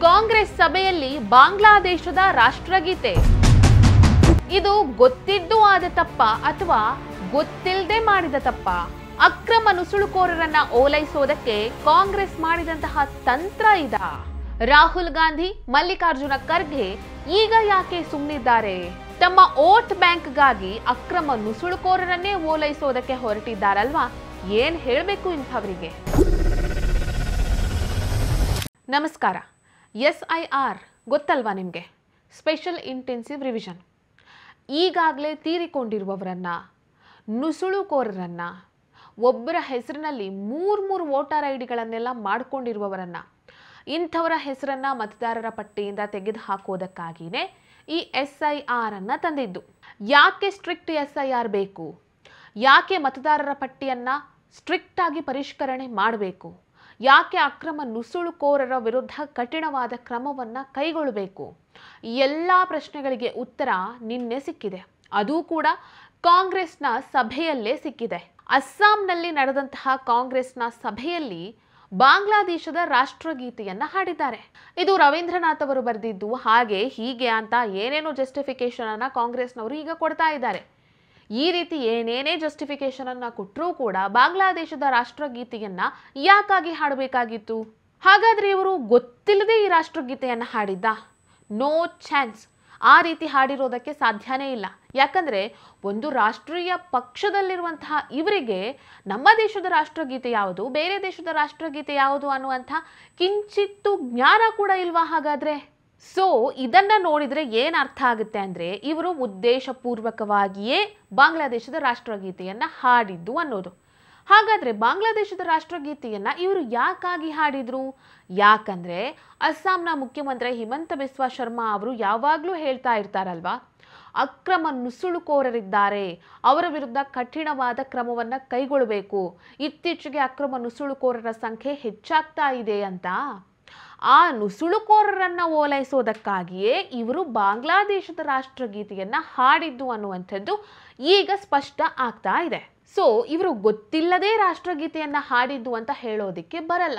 ಕಾಂಗ್ರೆಸ್ ಸಭೆಯಲ್ಲಿ ಬಾಂಗ್ಲಾದೇಶದ ರಾಷ್ಟ್ರಗೀತೆ. ಇದು ಗೊತ್ತಿದ್ದು ಆದ ತಪ್ಪ ಅಥವಾ ಗೊತ್ತಿಲ್ಲದೆ ಮಾಡಿದ ತಪ್ಪ? ಅಕ್ರಮ ನುಸುಳುಕೋರರನ್ನ ಓಲೈಸೋದಕ್ಕೆ ಕಾಂಗ್ರೆಸ್ ಮಾಡಿದಂತಹ ತಂತ್ರ ಇದ? ರಾಹುಲ್ ಗಾಂಧಿ, ಮಲ್ಲಿಕಾರ್ಜುನ ಖರ್ಗೆ ಈಗ ಯಾಕೆ ಸುಮ್ಮನಿದ್ದಾರೆ? ತಮ್ಮ ವೋಟ್ ಬ್ಯಾಂಕ್ಗಾಗಿ ಅಕ್ರಮ ನುಸುಳುಕೋರರನ್ನೇ ಓಲೈಸೋದಕ್ಕೆ ಹೊರಟಿದ್ದಾರಲ್ವಾ? ಏನ್ ಹೇಳಬೇಕು ಇಂಥವರಿಗೆ? ನಮಸ್ಕಾರ. SIR ಗೊತ್ತಲ್ವಾ ನಿಮಗೆ? Special intensive revision. ಈಗಾಗಲೇ ತೀರಿಕೊಂಡಿರುವವರನ್ನ, ನುಸುಳುಕೋರರನ್ನ, ಒಬ್ಬರ ಹೆಸರಿನಲ್ಲಿ ಮೂರು ವೋಟರ್ ಐಡಿಗಳನ್ನೆಲ್ಲ ಮಾಡಿಕೊಂಡಿರುವವರನ್ನ, ಇಂಥವರ ಹೆಸರನ್ನ ಮತದಾರರ ಪಟ್ಟಿಯಿಂದ ತೆಗೆದು ಹಾಕೋದಕ್ಕಾಗಿಯೇ ಈ SIR ಅನ್ನ ತಂದಿದ್ದು. ಯಾಕೆ ಸ್ಟ್ರಿಕ್ಟ್ SIR ಬೇಕು? ಯಾಕೆ ಮತದಾರರ ಪಟ್ಟಿಯನ್ನ ಸ್ಟ್ರಿಕ್ಟ್ ಆಗಿ ಪರಿಷ್ಕರಣೆ ಮಾಡಬೇಕು? ಯಾಕೆ ಅಕ್ರಮ ನುಸುಳುಕೋರರ ವಿರುದ್ಧ ಕಠಿಣವಾದ ಕ್ರಮವನ್ನ ಕೈಗೊಳ್ಳಬೇಕು? ಎಲ್ಲ ಪ್ರಶ್ನೆಗಳಿಗೆ ಉತ್ತರ ನಿನ್ನೆ ಸಿಕ್ಕಿದೆ. ಅದು ಕೂಡ ಕಾಂಗ್ರೆಸ್ನ ಸಭೆಯಲ್ಲೇ ಸಿಕ್ಕಿದೆ. ಅಸ್ಸಾಂನಲ್ಲಿ ನಡೆದಂತಹ ಕಾಂಗ್ರೆಸ್ನ ಸಭೆಯಲ್ಲಿ ಬಾಂಗ್ಲಾದೇಶದ ರಾಷ್ಟ್ರಗೀತೆಯನ್ನ ಹಾಡಿದ್ದಾರೆ. ಇದು ರವೀಂದ್ರನಾಥ್ ಅವರು ಬರೆದಿದ್ದು, ಹಾಗೆ ಹೀಗೆ ಅಂತ ಏನೇನೋ ಜಸ್ಟಿಫಿಕೇಶನ್ ಅನ್ನ ಕಾಂಗ್ರೆಸ್ನವರು ಈಗ ಕೊಡ್ತಾ ಇದ್ದಾರೆ. ಈ ರೀತಿ ಏನೇನೇ ಜಸ್ಟಿಫಿಕೇಶನ್ ಅನ್ನ ಕೊಟ್ಟರೂ ಕೂಡ ಬಾಂಗ್ಲಾದೇಶದ ರಾಷ್ಟ್ರಗೀತೆಯನ್ನ ಯಾಕಾಗಿ ಹಾಡಬೇಕಾಗಿತ್ತು? ಹಾಗಾದ್ರೆ ಇವರು ಗೊತ್ತಿಲ್ಲದೆ ಈ ರಾಷ್ಟ್ರಗೀತೆಯನ್ನ ಹಾಡಿದ್ದ? No chance. ಆ ರೀತಿ ಹಾಡಿರೋದಕ್ಕೆ ಸಾಧ್ಯನೇ ಇಲ್ಲ. ಯಾಕಂದ್ರೆ ಒಂದು ರಾಷ್ಟ್ರೀಯ ಪಕ್ಷದಲ್ಲಿರುವಂತಹ ಇವರಿಗೆ ನಮ್ಮ ದೇಶದ ರಾಷ್ಟ್ರಗೀತೆ ಯಾವುದು, ಬೇರೆ ದೇಶದ ರಾಷ್ಟ್ರಗೀತೆ ಯಾವುದು ಅನ್ನುವಂಥ ಕಿಂಚಿತ್ತು ಜ್ಞಾನ ಕೂಡ ಇಲ್ವಾ ಹಾಗಾದ್ರೆ? ಸೊ ಇದನ್ನ ನೋಡಿದ್ರೆ ಏನ್ ಅರ್ಥ ಆಗುತ್ತೆ ಅಂದ್ರೆ ಇವರು ಉದ್ದೇಶಪೂರ್ವಕವಾಗಿಯೇ ಬಾಂಗ್ಲಾದೇಶದ ರಾಷ್ಟ್ರಗೀತೆಯನ್ನ ಹಾಡಿದ್ದು ಅನ್ನೋದು. ಹಾಗಾದ್ರೆ ಬಾಂಗ್ಲಾದೇಶದ ರಾಷ್ಟ್ರಗೀತೆಯನ್ನ ಇವರು ಯಾಕಾಗಿ ಹಾಡಿದ್ರು? ಯಾಕಂದ್ರೆ ಅಸ್ಸಾಂನ ಮುಖ್ಯಮಂತ್ರಿ ಹಿಮಂತ ಬಿಸ್ವಾ ಶರ್ಮಾ ಅವರು ಯಾವಾಗ್ಲೂ ಹೇಳ್ತಾ ಇರ್ತಾರಲ್ವಾ, ಅಕ್ರಮ ನುಸುಳುಕೋರರಿದ್ದಾರೆ, ಅವರ ವಿರುದ್ಧ ಕಠಿಣವಾದ ಕ್ರಮವನ್ನ ಕೈಗೊಳ್ಳಬೇಕು, ಇತ್ತೀಚೆಗೆ ಅಕ್ರಮ ನುಸುಳುಕೋರರ ಸಂಖ್ಯೆ ಹೆಚ್ಚಾಗ್ತಾ ಇದೆ ಅಂತ. ಆ ನುಸುಳುಕೋರರನ್ನ ಓಲೈಸೋದಕ್ಕಾಗಿಯೇ ಇವರು ಬಾಂಗ್ಲಾದೇಶದ ರಾಷ್ಟ್ರಗೀತೆಯನ್ನ ಹಾಡಿದ್ದು ಅನ್ನುವಂಥದ್ದು ಈಗ ಸ್ಪಷ್ಟ ಆಗ್ತಾ ಇದೆ. ಸೊ ಇವರು ಗೊತ್ತಿಲ್ಲದೆ ರಾಷ್ಟ್ರಗೀತೆಯನ್ನ ಹಾಡಿದ್ದು ಅಂತ ಹೇಳೋದಿಕ್ಕೆ ಬರಲ್ಲ.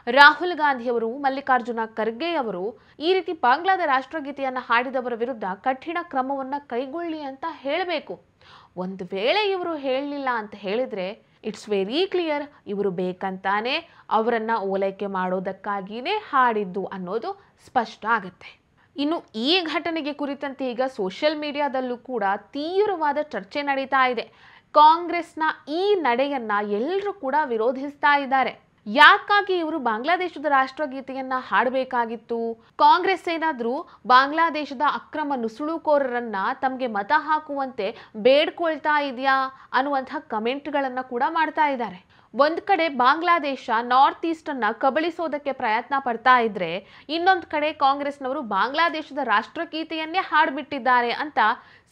ರಾಹುಲ್ ಗಾಂಧಿ ಅವರು, ಮಲ್ಲಿಕಾರ್ಜುನ ಖರ್ಗೆ ಅವರು ಈ ರೀತಿ ಬಾಂಗ್ಲಾದ ರಾಷ್ಟ್ರಗೀತೆಯನ್ನ ಹಾಡಿದವರ ವಿರುದ್ಧ ಕಠಿಣ ಕ್ರಮವನ್ನ ಕೈಗೊಳ್ಳಿ ಅಂತ ಹೇಳಬೇಕು. ಒಂದು ವೇಳೆ ಇವರು ಹೇಳಲಿಲ್ಲ ಅಂತ ಹೇಳಿದ್ರೆ ಇಟ್ಸ್ ವೆರಿ ಕ್ಲಿಯರ್, ಇವರು ಬೇಕಂತಾನೆ ಅವರನ್ನ ಓಲೈಕೆ ಮಾಡೋದಕ್ಕಾಗಿಯೇ ಹಾಡಿದ್ದು ಅನ್ನೋದು ಸ್ಪಷ್ಟ ಆಗುತ್ತೆ. ಇನ್ನು ಈ ಘಟನೆಗೆ ಕುರಿತಂತೆ ಈಗ ಸೋಷಿಯಲ್ ಮೀಡಿಯಾದಲ್ಲೂ ಕೂಡ ತೀವ್ರವಾದ ಚರ್ಚೆ ನಡೀತಾ ಇದೆ. ಕಾಂಗ್ರೆಸ್ನ ಈ ನಡೆಯನ್ನ ಎಲ್ಲರೂ ಕೂಡ ವಿರೋಧಿಸ್ತಾ ಇದ್ದಾರೆ. ಯಾಕಾಗಿ ಇವರು ಬಾಂಗ್ಲಾದೇಶದ ರಾಷ್ಟ್ರಗೀತೆಯನ್ನ ಹಾಡಬೇಕಾಗಿತ್ತು? ಕಾಂಗ್ರೆಸ್ ಏನಾದ್ರೂ ಬಾಂಗ್ಲಾದೇಶದ ಅಕ್ರಮ ನುಸುಳುಕೋರರನ್ನ ತಮಗೆ ಮತ ಹಾಕುವಂತೆ ಬೇಡ್ಕೊಳ್ತಾ ಇದೆಯಾ ಅನ್ನುವಂಥ ಕಮೆಂಟ್ಗಳನ್ನ ಕೂಡ ಮಾಡ್ತಾ ಇದ್ದಾರೆ. ಒಂದ್ ಕಡೆ ಬಾಂಗ್ಲಾದೇಶ ನಾರ್ತ್ ಈಸ್ಟ್ ಅನ್ನ ಕಬಳಿಸೋದಕ್ಕೆ ಪ್ರಯತ್ನ ಪಡ್ತಾ ಇದ್ರೆ, ಇನ್ನೊಂದು ಕಡೆ ಕಾಂಗ್ರೆಸ್ನವರು ಬಾಂಗ್ಲಾದೇಶದ ರಾಷ್ಟ್ರಗೀತೆಯನ್ನೇ ಹಾಡ್ಬಿಟ್ಟಿದ್ದಾರೆ ಅಂತ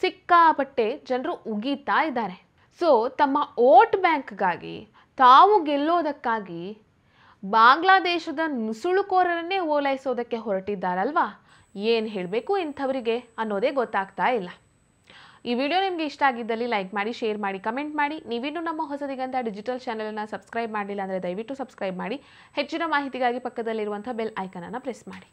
ಸಿಕ್ಕಾಪಟ್ಟೆ ಜನರು ಉಗೀತಾ ಇದ್ದಾರೆ. ಸೊ ತಮ್ಮ ವೋಟ್ ಬ್ಯಾಂಕ್ಗಾಗಿ, ತಾವು ಗೆಲ್ಲೋದಕ್ಕಾಗಿ ಬಾಂಗ್ಲಾದೇಶದ ನುಸುಳುಕೋರರನ್ನೇ ಓಲೈಸೋದಕ್ಕೆ ಹೊರಟಿದ್ದಾರಲ್ವಾ? ಏನು ಹೇಳಬೇಕು ಇಂಥವರಿಗೆ ಅನ್ನೋದೇ ಗೊತ್ತಾಗ್ತಾ ಇಲ್ಲ. ಈ ವಿಡಿಯೋ ನಿಮಗೆ ಇಷ್ಟ ಆಗಿದ್ದಲ್ಲಿ ಲೈಕ್ ಮಾಡಿ, ಶೇರ್ ಮಾಡಿ, ಕಮೆಂಟ್ ಮಾಡಿ. ನೀವಿನ್ನೂ ನಮ್ಮ ಹೊಸದಿಗಂತ ಡಿಜಿಟಲ್ ಚಾನೆಲನ್ನು ಸಬ್ಸ್ಕ್ರೈಬ್ ಮಾಡಿಲ್ಲ ಅಂದರೆ ದಯವಿಟ್ಟು ಸಬ್ಸ್ಕ್ರೈಬ್ ಮಾಡಿ. ಹೆಚ್ಚಿನ ಮಾಹಿತಿಗಾಗಿ ಪಕ್ಕದಲ್ಲಿರುವಂಥ ಬೆಲ್ ಐಕನನ್ನು ಪ್ರೆಸ್ ಮಾಡಿ.